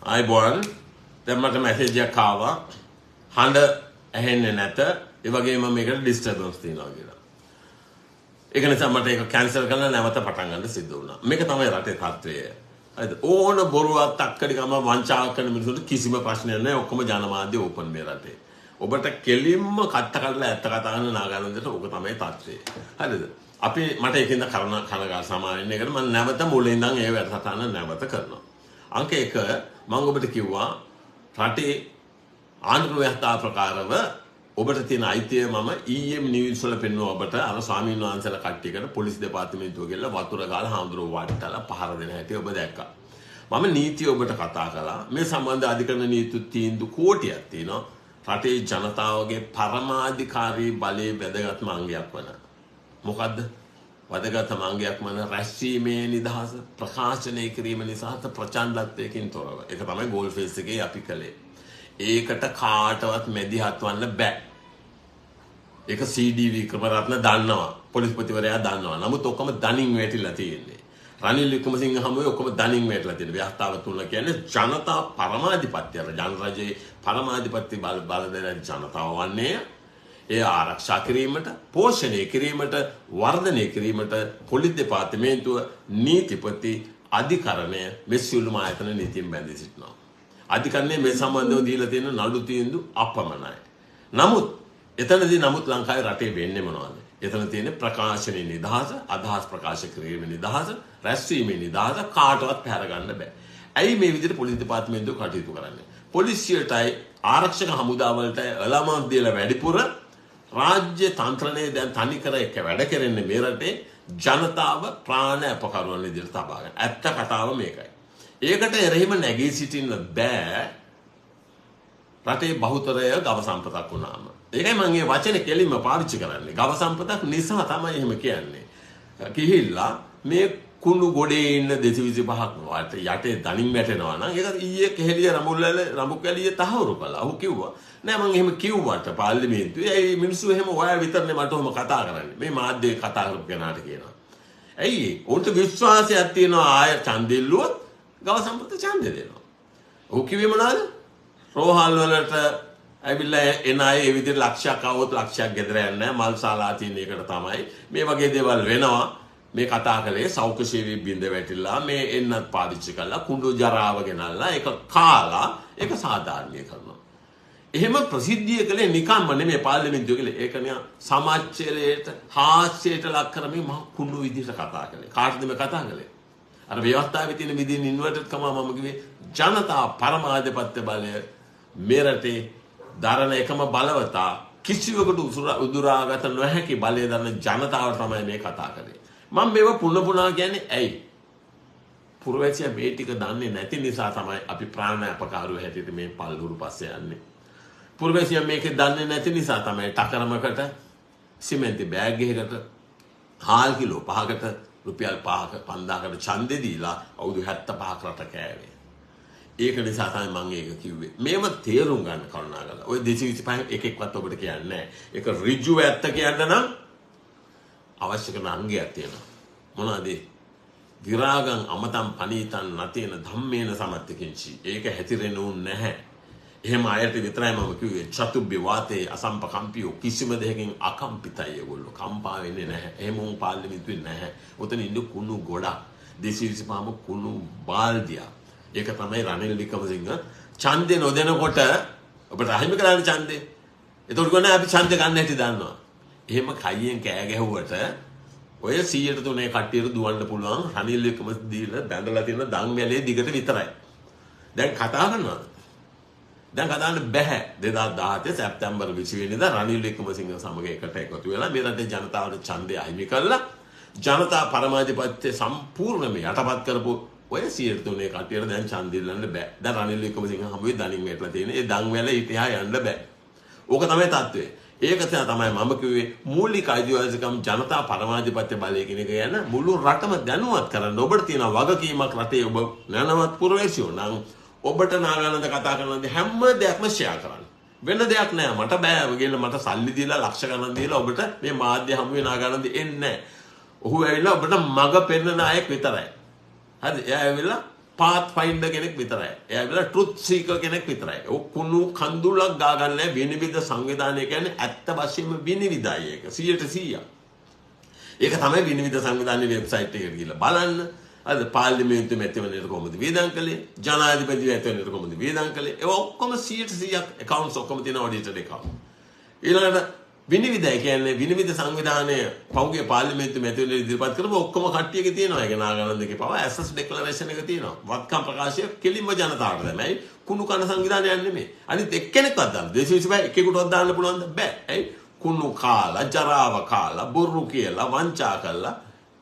ආයිබෝන් දැන් මට මැසේජ් එකක් ආවා හඬ ඇහෙන්නේ නැත ඒ වගේම මේකට ඩිස්ටර්බන්ස් තියෙනවා කියලා. ඒක නිසා මට ඒක කැන්සල් කරලා නැවත පටන් ගන්න සිද්ධ වුණා. මේක තමයි රටේ තත්ත්වය. හරිද? ඕන බොරුවක් තක්කඩිකම වංචාවක් කරන මිනිස්සුන්ට කිසිම ප්‍රශ්නයක් නැහැ. ඔක්කොම ජනමාධ්‍ය ඕපන් මේ රටේ. ඔබට කෙලින්ම කට්ට කරලා ඇත්ත කතා කරන නාගානන්දට ඕක තමයි තත්ත්වය. හරිද? අපි මට ඒකින්ද කනගාල් සමාවෙන්න එකට මම නැවත මුලින් ඉඳන් ඒ වැඩසටහන නැවත කරනවා. අංක 1 මම ඔබට කිව්වා රටේ ආණ්ඩුක්‍රම ව්‍යවස්ථා ප්‍රකාරව ඔබට තියෙන අයිතිය මම EM නිවුස් වල පෙන්වුවා ඔබට අර ස්වාමීන් වහන්සේලා කට්ටියකට පොලිස් දෙපාර්තමේන්තුව ගිහලා වතුර ගාලා හාමුදුරුවෝ වට්ටලා පහර දෙන හැටි ඔබ දැක්කා. මම නීතිය ඔබට කතා කළා. මේ සම්බන්ධ අධිකරණ නීති තීන්දුව කෝටියක් තියෙනවා. රටේ ජනතාවගේ පරමාධිකාරී බලයේ වැදගත්ම අංගයක් වන. මොකද්ද? වැදගත්ම අංගයක් වන රැස්වීමේ නිදහස, ප්‍රකාශනය කිරීම නිසා ප්‍රචණ්ඩත්වයකින් තොරව. ඒක තමයි ගෝල් ෆේස් එකේ අපි කළේ. ඒකට කාටවත් මැදිහත් වන්න බෑ. ඒක CD වික්‍රමරත්න දන්නවා. පොලිස්පතිවරයා දන්නවා. නමුත් ඔක්කොම දණින් වැටිලා තියෙන්නේ. රනිල් වික්‍රමසිංහ හමුවේ ඔක්කොම දණින් වැටිලා තියෙන. ව්‍යවස්ථාව තුල කියන්නේ ජනතා පරමාධිපත්‍ය. ජනරජයේ පරමාධිපත්‍ය බල දෙන ජනතාව වන්නේ ඒ ආරක්ෂා කිරීමට, පෝෂණය කිරීමට, වර්ධනය කිරීමට පොලිස් දෙපාර්තමේන්තුව නීතිපති අධිකරණය මේ සියලුම ආයතන නීතියෙන් බැඳී සිටිනවා. අධිකරණය මේ සම්බන්ධව දීලා තියෙන නඩු තීන්දුව අපමණයි. නමුත් එතනදී ලංකාවේ රටේ වෙන්නේ මොනවද? එතන තියෙන ප්‍රකාශනයේ නිදහස, අදහස් ප්‍රකාශ කිරීමේ නිදහස, රැස්වීමේ නිදහස කාටවත් පැහැර ගන්න බෑ. ඇයි මේ විදිහට පොලිස් දෙපාර්තමේන්තුව කටයුතු කරන්නේ? පොලිසියටයි ආරක්ෂක හමුදාවලටයි අලමස් දීලා වැඩිපුර රාජ්‍ය තන්ත්‍රණය දැන් තනි කර එක වැඩ කරන්නේ මේ රටේ ජනතාව ප්‍රාණ අපකරන විදිහට තබා ගන්න. ඇත්ත කතාව මේකයි. ඒකට එරෙහිම නැගී සිටින්න බෑ රටේ බහුතරය ගව සම්පතක් වුණාම. ඒකයි මම මේ වචනේ කෙලින්ම පාවිච්චි කරන්නේ. ගව සම්පතක් නිසා තමයි එහෙම කියන්නේ. කිහිල්ලා මේ කුණු ගොඩේ ඉන්න 225ක් යටේ දණින් වැටෙනවා නම් ඒක ඊයේ කෙහෙලිය රඹුකැලිය තහවුරු කළා. ඔහු කිව්වා නෑ මම එහෙම කිව්වට පාර්ලිමේන්තුවේ ඒ මිනිස්සු එහෙම ඔයා විතරනේ මට ඔහොම කතා කරන්නේ. මේ මාධ්‍යයේ කතා කරපු කෙනාට කියනවා. ඇයි උන්ට විශ්වාසයක් තියෙනවා ආය ඡන්දෙල්ලුවොත් ගව සම්පත ඡන්දෙ දෙනවා. ඔහු කිව්වේ මොනවාද? රෝහල් වලට ඇවිල්ලා එන අය ඒ විදිහට ලක්ෂයක් આવොත් ලක්ෂයක් ගෙදර යන්නේ නැහැ. මල් ශාලා තියෙන එකට තමයි. මේ වගේ දේවල් වෙනවා. මේ කතා කළේ සෞඛ්‍ය සේවයේ බින්ද වැටිලා මේ එන්නත් පාවිච්චි කළා කුණු ජරාව ගෙනල්ලා ඒක කාලා ඒක සාධාරණීය කරනවා. එහෙම ප්‍රසිද්ධිය කළේ නිකම්ම නෙමෙයි පාර්ලිමේන්තුවේ කළේ. ඒක නිකන් සමාජචරයට හාස්‍යයට ලක් කරමින් මහ කුණු විදිහට කතා කළේ. කාටද මේ කතා කළේ? අර ව්‍යවස්ථාවේ තියෙන විදිහින් ඉන්වර්ටඩ් කම මම කිව්වේ ජනතා පරමාධිපත්‍ය බලය මේ රටේ දරන එකම බලවතා කිසිවකට උදුරාගත නොහැකි බලය දරන ජනතාව තමයි මේ කතා කරන්නේ. මම මේව පුන කියන්නේ ඇයි? පුරවැසියා මේ ටික දන්නේ නැති නිසා තමයි අපි ප්‍රාණ අපකාරව හැටියට මේ පල්ලුරු පස්සේ යන්නේ. පුරවැසියා මේක දන්නේ නැති නිසා තමයි ටකරමකට සිමෙන්ති බෑග් එකකට හාල් කිලෝ 5කට රුපියල් 5000කට ඡන්දෙ දීලා අවුරුදු 75ක රට කෑවේ. ඒක නිසා තමයි මම ඒක කිව්වේ. මේව තේරුම් ගන්න කරුණාකරලා. ඔය 225 එකෙක්වත් ඔබට කියන්නේ නැහැ. ඒක ඍජුව ඇත්ත කියන්න නම් අවශ්‍ය කරන අංගයක් තියෙනවා. මොනවාද? විරාගං අමතං පනීතං නතේන ධම්මේන සමත්තිකින්චි. ඒක හැතිරෙන්නේ නැහැ. එහෙම අයට විතරයි මම කිව්වේ චතුබ්බි වාතේ අසම්පකම්පියෝ කිසිම දෙයකින් අකම්පිතයි ඒගොල්ලෝ. කම්පා වෙන්නේ නැහැ. එහෙම උන් පාර්ලිමේන්තුවේ නැහැ. උතන ඉන්න කුණු ගොඩක්. 225ම කුණු බාල්දියා. ඒක තමයි රනිල් වික්‍රමසිංහ ඡන්දේ නොදෙනකොට ඔබට අහිමි කරන්නේ ඡන්දේ. ඒතකොට ගොනේ අපි ඡන්දේ ගන්න හැටි දන්නවා. එහෙම කයියෙන් කෑ ගැහුවට ඔය 100ට 3 කට්ටියට දුවන්න පුළුවන් රනිල් වික්‍රමසිංහ දීලා බැඳලා තියෙන දන් දිගට විතරයි. දැන් කතා කරනවාද? දැන් කතා කරන්න බෑ. 2017 සැප්තැම්බර් 20 වෙනිදා රනිල් වික්‍රමසිංහ සමග එකට එකතු වෙලා මේ රටේ ජනතාවට ඡන්දය අහිමි කළා. ජනතා පරමාධිපත්‍ය සම්පූර්ණයෙන්ම යටපත් කරපු ඔය 100ට 3 කට්ටියට දැන් ඡන්දෙ දෙන්න බෑ. දැන් රනිල් වික්‍රමසිංහ හමුවේ දණින් වැටලා තියෙන. ඒ දන් වැල ඉතිහා යන්න බෑ. ඕක තමයි තත්ත්වය. ඒක තමයි මම කිව්වේ මූලික අයිතිවාසිකම් ජනතා පරමාධිපත්‍ය බලය කියන එක යන මුළු රටම දැනුවත් කරන්න ඔබට තියෙන වගකීමක් රටේ ඔබ නැනවත් පුරවැසියෝ නම් ඔබට නාගානන්ද කතා කරනදී හැම දෙයක්ම ෂෙයා කරන්න. වෙන දෙයක් නෑ මට බෑ ගිහලා මට සල්ලි දීලා ලක්ෂ ගණන් දීලා ඔබට මේ මාධ්‍ය හමුවේ නාගානන්ද එන්නේ නෑ. ඔහු ඇවිල්ලා ඔබට මග පෙන්වන අයෙක් විතරයි. හරි එයා ඇවිල්ලා පාත් ෆයින්ඩර් කෙනෙක් විතරයි. එයා විතර ට්‍රුත් සීකර් කෙනෙක් විතරයි. ඔය කුණු කඳුලක් ගාගන්නේ විනිවිද සංවිධානය කියන්නේ ඇත්ත වශයෙන්ම විනිවිදයි ඒක 100%. ඒක තමයි විනිවිද සංවිධානයේ වෙබ්සයිට් එකට ගිහලා බලන්න. අද පාර්ලිමේන්තු මැතිවරණයට කොහොමද වියදම් කළේ? ජනාධිපති මැතිවරණයට කොහොමද වියදම් කළේ? ඒක ඔක්කොම 100% accounts ඔක්කොම තියෙන audited account. ඊළඟට විනිවිදයි කියන්නේ විනිවිද සංවිධානය පෞගේ පාර්ලිමේන්තු මැතිවරණයට ඉදිරිපත් කරපුව ඔක්කොම කට්ටියගේ තියෙනවා. ඒක නාගානන්දගේ පව ඇසස් ඩෙක්ලරේෂන් එක තියෙනවා. වත්කම් ප්‍රකාශය කෙලින්ම ජනතාවට තමයි. කුණු කන සංවිධානයක් නෙමෙයි. අනිත් එක්කෙනෙක්වත් දාන්න. දේශවිසභාවේ එකෙකුටවත් දාන්න පුළුවන්ද? බෑ. ඇයි? කුණු කාලා, ජරාව කාලා, බොරු කියලා, වංචා කළා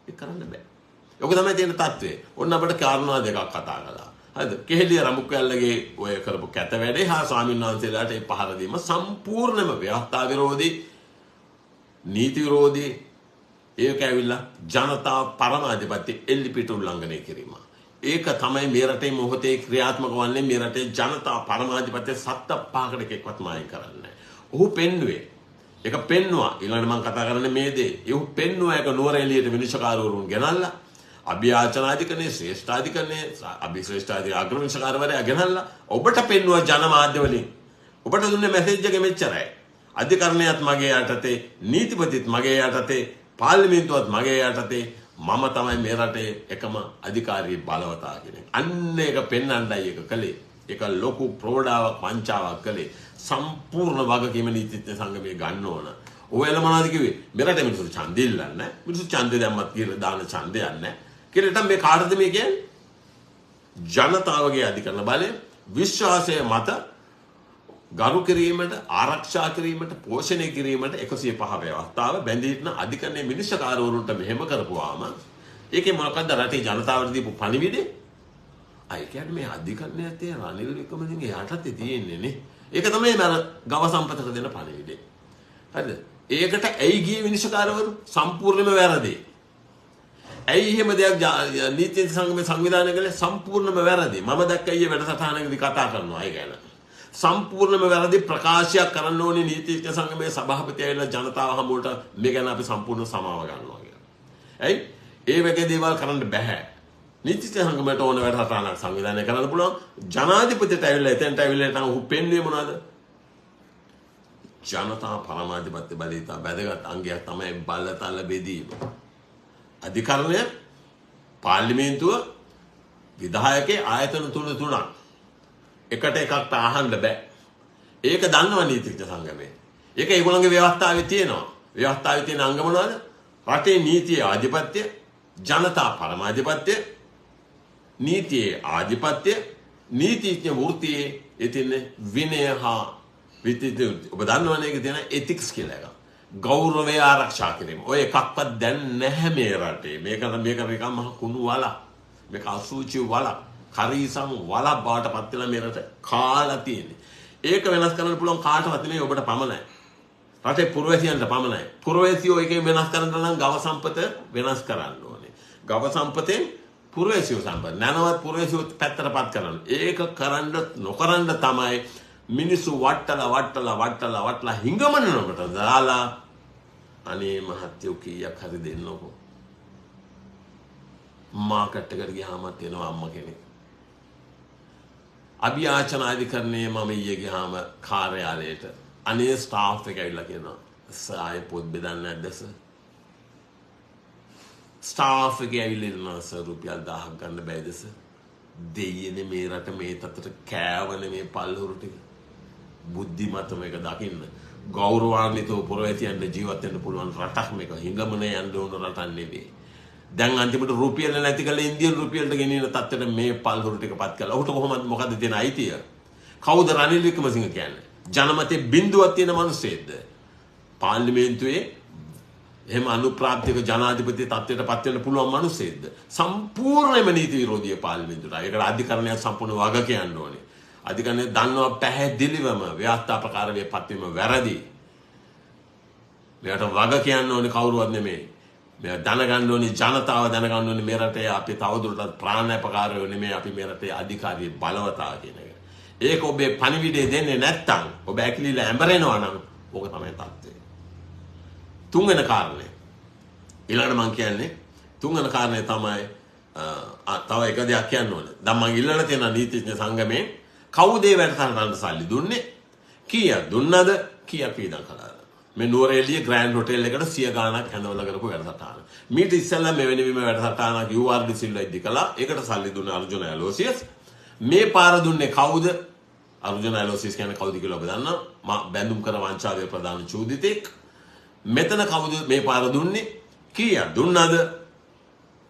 ඒක කරන්න බෑ. ඔක තමයි තියෙන තත්ත්වය. ඔන්න අපිට කාරණා දෙකක් කතා කළා. හරිද? කෙහෙලිය රමුක්කැල්ලගේ ඔය කරපු කැත වැඩේ හා ස්වාමීන් වහන්සේලාට ඒ පහර දීම සම්පූර්ණයෙන්ම ව්‍යවස්ථා විරෝධී, නීති විරෝධී, ඒක ඇවිල්ලා ජනතා පරමාධිපත්‍ය එල්ලිපිට උල්ලංඝනය කිරීම. ඒක තමයි මේ රටේ මොහොතේ ක්‍රියාත්මක වන්නේ. මේ රටේ ජනතා පරමාධිපත්‍ය සත්ත පහකට එකක්වත් මායින් කරන්නේ. ඔහු පෙන්නුවේ ඒක පෙන්නවා. ඊළඟට මම කතා කරන්නේ මේ දේ. ඔහු පෙන්නවා ඒක නුවර එළියට විනිශ්චයකාරවරුන් ගෙනල්ලා අභියාචනාධිකරණයේ ශ්‍රේෂ්ඨාධිකරණයේ අභිශ්‍රේෂ්ඨාධිකාරී අග්‍රවිනිශ්චයකාරවරයා ගෙනල්ලා ඔබට පෙන්නවා ජනමාධ්‍ය වලින්. ඔබට දුන්නේ මැසේජ් එක මෙච්චරයි. අධිකරණයත් මගේ යටතේ, නීතිපතිත් මගේ යටතේ, පාර්ලිමේන්තුවත් මගේ යටතේ. මම තමයි මේ රටේ එකම අධිකාරී බලවතා කෙනෙක්. අන්න ඒක පෙන්වන්නයි ඒක කළේ. ඒක ලොකු ප්‍රෝඩාවක් වංචාවක් කළේ. සම්පූර්ණ වගකීම නීතිඥ සංගමයේ ගන්න ඕන. ඔයලා මොනවද කිව්වේ? මෙරට මිනිස්සු ඡන්දෙ ඉල්ලන්නේ. මිනිස්සු ඡන්දෙ දැම්මත් කියලා දාන ඡන්දයක් නැහැ. කියලා මේ කාටද මේ කියන්නේ? ජනතාවගේ අධිකරණ බලය විශ්වාසය මත ගරු කිරීමට, ආරක්ෂා කිරීමට, පෝෂණය කිරීමට 105 ව්‍යවස්ථාව බැඳීන අධිකරණයේ මිනිස්සුකාරවරුන්ට මෙහෙම කරපුවාම ඒකේ මොකක්ද රටේ ජනතාවට දීපු පණිවිඩේ? අය කියන්නේ මේ අධිකරණයේ තියෙන රනිල් වික්‍රමසිංහ යටතේ තියෙන්නේ නේ. ඒක තමයි මම ගව සම්පතට දෙන පණිවිඩේ. හරිද? ඒකට ඇයි ගියේ විනිශ්චයකාරවරු? සම්පූර්ණයෙන්ම වැරදි. ඇයි එහෙම දෙයක් නීති සංගමයේ සංවිධානය කළේ? සම්පූර්ණයෙන්ම වැරදි. මම දැක්ක ඊයේ වැඩසටහනකදී කතා කරනවා ඒ ගැන. සම්පූර්ණයෙන්ම වැරදි ප්‍රකාශයක් කරන්න ඕනේ නීතිඥ සංගමයේ සභාපති ඇවිල්ලා ජනතාව හමුවට මේ ගැන අපි සම්පූර්ණ සමාව ගන්නවා කියලා. ඇයි? ඒ වගේ දේවල් කරන්න බෑ. නීතිඥ සංගමයට ඕන වැඩසටහනක් සංවිධානය කරන්න පුළුවන්. ජනාධිපතිට ඇවිල්ලා එතෙන්ට ඇවිල්ලා නම් ඔහු පෙන්වන්නේ මොනවද? ජනතා පරමාධිපත්‍ය බලීත වැදගත් අංගයක් තමයි බලතල බෙදීම. අධිකරණය, පාර්ලිමේන්තුව, විධායකේ ආයතන තුනක් එකට එකක් අහන්න බෑ. ඒක දන්නවා නීතිඥ සංගමය. ඒක ඒගොල්ලන්ගේ ව්‍යවස්ථාවේ තියෙනවා. ව්‍යවස්ථාවේ තියෙන අංග මොනවද? රටේ නීතියේ ආධිපත්‍ය, ජනතා පරමාධිපත්‍ය, නීතියේ ආධිපත්‍ය, නීතිඥ වෘත්තියේ එතින් විනය හා විත්ති ඔබ දන්නවනේ ඒක තියෙන ethics කියලා එකක්. ගෞරවය ආරක්ෂා කිරීම. ඔය එකක්වත් දැන් නැහැ මේ රටේ. මේක නිකන් මහ කුණු වලක්. මේක අසුචි වලක්. කරීසම් වලක් බවට පත් වෙලා මේ රට කාලා තියෙන්නේ. ඒක වෙනස් කරන්න පුළුවන් කාටවත් නෙමෙයි ඔබට පමණයි. රටේ පුරවැසියන්ට පමණයි. පුරවැසියෝ එකේ වෙනස් කරන්න නම් ගව සම්පත වෙනස් කරන්න ඕනේ. ගව සම්පතෙන් පුරවැසියෝ සම්පත. නැනවත් පුරවැසියෝ පැත්තටපත් කරන්න. ඒක කරන්න නොකරන්න තමයි මිනිස්සු වට්ටලා හිඟමනනකට දාලා අනේ මහත්තයෝ කීයක් හරි දෙන්නකෝ. මාකට් එකට ගියාම තියෙනවා අම්ම කෙනෙක්. අභියාචනාධිකරණයේ මම ඊයේ ගියාම කාර්යාලයට අනේ ස්ටාෆ් එක ඇවිල්ලා කියනවා සාය පොත් බෙදන්නේ නැද්ද සර්? ස්ටාෆ් එක ඇවිල්ලා ඉන්නවා සර් රුපියල් 1000ක් ගන්න බැයිද සර්? දෙයියනේ මේ රට මේ තත්ත්වයට කෑවනේ මේ පල්හුරු ටික. බුද්ධිමත්ව මේක දකින්න. ගෞරවාන්විතව පුරවැසියන්ට ජීවත් වෙන්න පුළුවන් රටක් මේක. හිඟමන යන්න ඕන රටක් නෙවෙයි. දැන් අන්තිමට රුපියල් නැති කළේ ඉන්දියන් රුපියල්ට ගෙනියන තත්ත්වෙට මේ පල්හුරු ටික පත් කළා. ඔහුට කොහොමද මොකද්ද තියෙන අයිතිය? කවුද රනිල් වික්‍රමසිංහ කියන්නේ? ජනමතේ බිඳුවක් තියෙන මිනිස්සෙක්ද? පාර්ලිමේන්තුවේ එහෙම අනුප්‍රාප්තික ජනාධිපති තත්ත්වයට පත් වෙන්න පුළුවන් මිනිස්සෙක්ද? සම්පූර්ණයෙන්ම නීති විරෝධී පාර්ලිමේන්තුවට. ඒකට අධිකරණයක් සම්පූර්ණ වග කියන්න ඕනේ. අධිකරණය දන්නවා පැහැදිලිවම ව්‍යවස්ථා ප්‍රකාරයේ පත්වීම වැරදි. මෙයාට වග කියන්න ඕනේ කවුරුවත් නෙමෙයි. මේ දැනගන්න ඕනේ ජනතාව දැනගන්න ඕනේ මේ රටේ අපි තවදුරටත් ප්‍රාණාපකාරයෝ නෙමෙයි අපි මේ රටේ අධිකාරී බලවතා කියන එක. ඒක ඔබේ පණිවිඩය දෙන්නේ නැත්තම් ඔබ ඇකිලිලා ඇඹරෙනවා නම් ඕක තමයි තත්ත්වය. තුන්වෙනි කාරණය. ඊළඟට මම කියන්නේ තුන්වෙනි කාරණය තමයි තව එක දෙයක් කියන්න ඕනේ. දැන් මම ඉල්ලලා තියෙන නීතිඥ සංගමයෙන් කවුද ඒ වැඩසටහනට සල්ලි දුන්නේ? කීයක් දුන්නද? කීයක් වේදම් කළාද? මේ නුවරඑළිය ග්‍රෑන්ඩ් හොටෙල් එකට 100 ගාණක් හැඳවලා කරපු වැඩසටහන. මීට ඉස්සෙල්ලා මෙවැනි විම වැඩසටහනක් URD සිල්වා ඉදි කළා. ඒකට සල්ලි දුන්නේ අර්ජුන ඇලෝසියස්. මේ පාර දුන්නේ කවුද? අර්ජුන ඇලෝසියස් කියන්නේ කවුද කියලා ඔබ දන්නවා? බැඳුම් කර වංචාවේ ප්‍රධාන චූදිතෙක්. මෙතන කවුද මේ පාර දුන්නේ? කීයක් දුන්නද?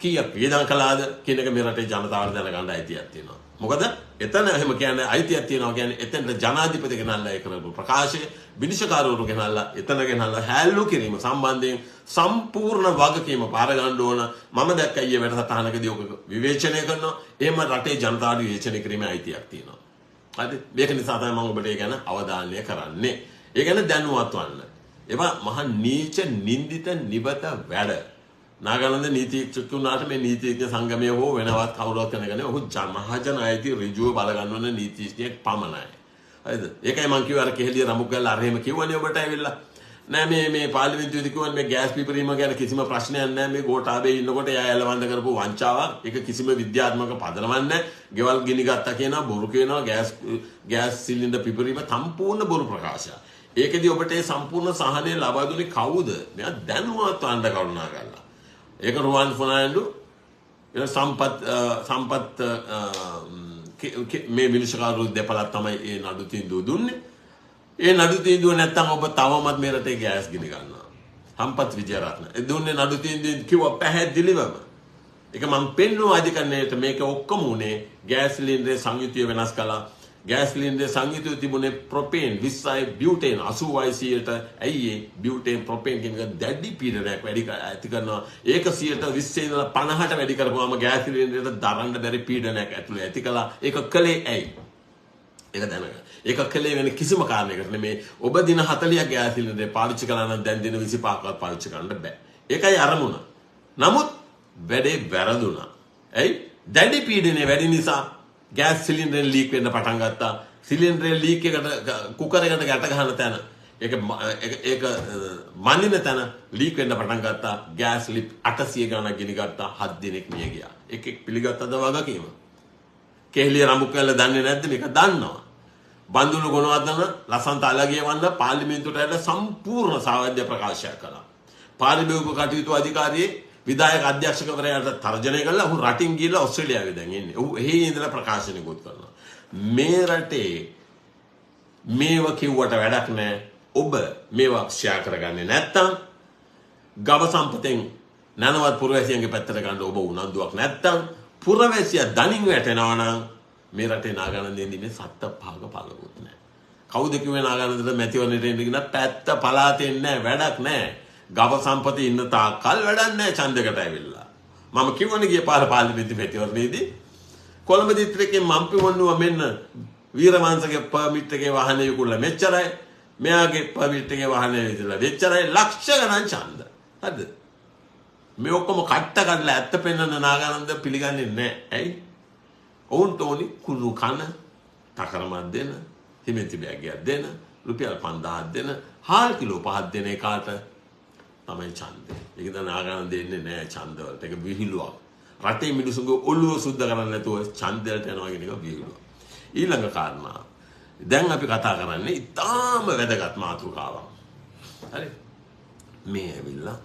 කීයක් වේදම් කළාද කියන එක මේ රටේ ජනතාවට දැනගන්න අයිතියක් තියෙනවා. මොකද එතන එහෙම කියන්නේ අයිතියක් තියෙනවා කියන්නේ එතනට ජනාධිපති ගෙනල්ලා ඒ කරපු ප්‍රකාශය විනිශ්චයකාරවරු ගෙනල්ලා එතන ගෙනල්ලා හැල්ලු කිරීම සම්බන්ධයෙන් සම්පූර්ණ වගකීම පාර ගන්න ඕන. මම දැක්ක ඊයේ වැඩසටහනකදී ඔක විවේචනය කරනවා. එහෙම රටේ ජනතාවට විවේචනය කිරීමේ අයිතියක් තියෙනවා. හරිද? මේක නිසා තමයි මම ඔබට ඒ ගැන අවධානය කරන්නේ. ඒ ගැන දැනුවත් වන්න. ඒවා මහ නීච නින්දිත නිබත වැඩ. නාගාලන්ද නීතිඥතුන්ට මේ නීතිඥ සංගමය හෝ වෙනවත් කවුරුත් කෙනෙක්නේ ඔහු මහජන අයිති ඍජුව බල ගන්න ඕන නීතිඥයෙක් පමණයි. හරිද? ඒකයි මම කිව්වා අර කෙහෙලිය රමුක් ගාලා අර එහෙම කිව්වනේ ඔබට ඇවිල්ලා. නෑ මේ පාර්ලිමේන්තුවේදී කිව්වනේ මේ ගෑස් පිපරීම ගැන කිසිම ප්‍රශ්නයක් නෑ. මේ ගෝඨාභය ඉන්නකොට එයා එළවඳ කරපු වංචාවක්. ඒක කිසිම විද්‍යාත්මක පදනමක් නෑ. ගෙවල් ගිනි ගත්තා කියනවා බොරු කියනවා ගෑස් සිලින්ඩර් පිපරීම සම්පූර්ණ බොරු ප්‍රකාශයක්. ඒකෙදි ඔබට ඒ සම්පූර්ණ සහනය ලබා දුන්නේ කවුද? මෙයා දැනුවත් වන්න කරුණා කරලා. ඒක රුවන් ෆර්නෑන්ඩෝ සම්පත් මේ විනිශ්චයකාරවරු දෙපළක් තමයි ඒ නඩු තීන්දුව දුන්නේ. ඒ නඩු තීන්දුව නැත්තම් ඔබ තවමත් මේ රටේ ගෑස් ගිනි ගන්නවා. සම්පත් විජයරත්න ඒ දුන්නේ නඩු තීන්දුවෙන් කිව්වා පැහැදිලිවම. ඒක මම පෙන්නුවා අධිකරණයට මේක ඔක්කොම උනේ ගෑස් සිලින්ඩරේ සංයුතිය වෙනස් කළා. ගෑස් සිලින්ඩරේ සංයුතිය තිබුණේ ප්‍රොපේන් 20යි බියුටේන් 80යිට ඇයි ඒ බියුටේන් ප්‍රොපේන් කියන එක දැඩි පීඩනයක් වැඩි ඇති කරනවා. ඒක 20 ඉඳලා 50ට වැඩි කරපුවාම ගෑස් සිලින්ඩරේට දරන්න බැරි පීඩනයක් ඇතුළේ ඇති කළා. ඒක කළේ ඇයි? ඒක දැනගන්න. ඒක කළේ වෙන කිසිම කාරණයකට නෙමෙයි. ඔබ දින 40ක් ගෑස් සිලින්ඩරේ පාවිච්චි කළා නම් දැන් දින 25ක්වත් පාවිච්චි කරන්න බෑ. ඒකයි අරමුණ. නමුත් වැඩේ වැරදුනා. ඇයි? දැඩි පීඩනය වැඩි නිසා ගෑස් සිලින්ඩරේ ලීක් වෙන්න පටන් ගත්තා. සිලින්ඩරේ ලීක් එකට කුකර් එකට ගැට ගන්න තැන ඒක මනින තැන ලීක් වෙන්න පටන් ගත්තා. ගෑස් ලිප් 800 ගණක් ගිනි ගත්තා. 7 දිනක් මිය ගියා. එකෙක් පිළිගත්තද වගකීම? කෙහෙලිය රඹුකැල්ල දන්නේ නැද්ද? මේක දන්නවා. බන්දුණු ගුණවර්ධන ලසන්ත අලගිය වන්න පාර්ලිමේන්තුවට ඇවිල්ලා සම්පූර්ණ සාවද්‍ය ප්‍රකාශයක් කළා. පාරිභෝගික කටයුතු අධිකාරියේ විධායක අධ්‍යක්ෂකවරයාට තර්ජනය කළා. ඔහු රටින් ගිහලා ඕස්ට්‍රේලියාවේ දැන් ඉන්නේ. ඔහු එහි ඉඳලා ප්‍රකාශනයකුත් කරනවා. මේ රටේ මේව කිව්වට වැඩක් නැහැ. ඔබ මේවා ෂෙයා කරගන්නේ නැත්තම් ගව සම්පතෙන් නනවත් පුරවැසියන්ගේ පැත්තට ගන්න ඔබ උනන්දුවක් නැත්තම් පුරවැසියා දණින් වැටෙනවා නම් මේ රටේ නාගානන්දේ ඉන්නේ සත්ත පහක පළකුත් නැහැ. කවුද කිව්වේ නාගානන්දට මැතිවරණයට එන්න කියන පැත්ත පලාතෙන් නැහැ වැඩක් නැහැ. ගව සම්පතේ ඉන්න තාක්කල් වැඩක් නැහැ ඡන්දකට ඇවිල්ලා. මම කිව්වනේ ගිය පාර පාර්ලිමේන්තු මැතිවරණයේදී කොළඹ දිස්ත්‍රික්කයේ මම්පිවන්නුව මෙන්න වීරවංශගේ පර්මිට් එකේ වාහනේ විකුණලා මෙච්චරයි. මෙයාගේ පර්මිට් එකේ වාහනේ විකුණලා මෙච්චරයි ලක්ෂ ගණන් ඡන්ද. හරිද? මේ ඔක්කොම කට්ට කඩලා ඇත්ත පෙන්වන්න නාගානන්ද පිළිගන්නේ නැහැ. ඇයි? ඔවුන්ට ඕනි කුණු කන, තකරමක් දෙන, සිමෙන්ති බෑගයක් දෙන, රුපියල් 5000ක් දෙන, හාල් කිලෝ 5ක් දෙන එකාට තමයි ඡන්දය. ඒක දැන් නාගානන්ද දෙන්නේ නැහැ ඡන්දවලට. ඒක විහිළුවක්. රටේ මිනිසුන්ගේ ඔළුව සුද්ධ කරන්නේ නැතුව ඡන්දයට යනවා කියන එක විහිළුවක්. ඊළඟ කාරණා. දැන් අපි කතා කරන්නේ ඉතාම වැදගත් මාතෘකාවක්. හරි? මේ ඇවිල්ලා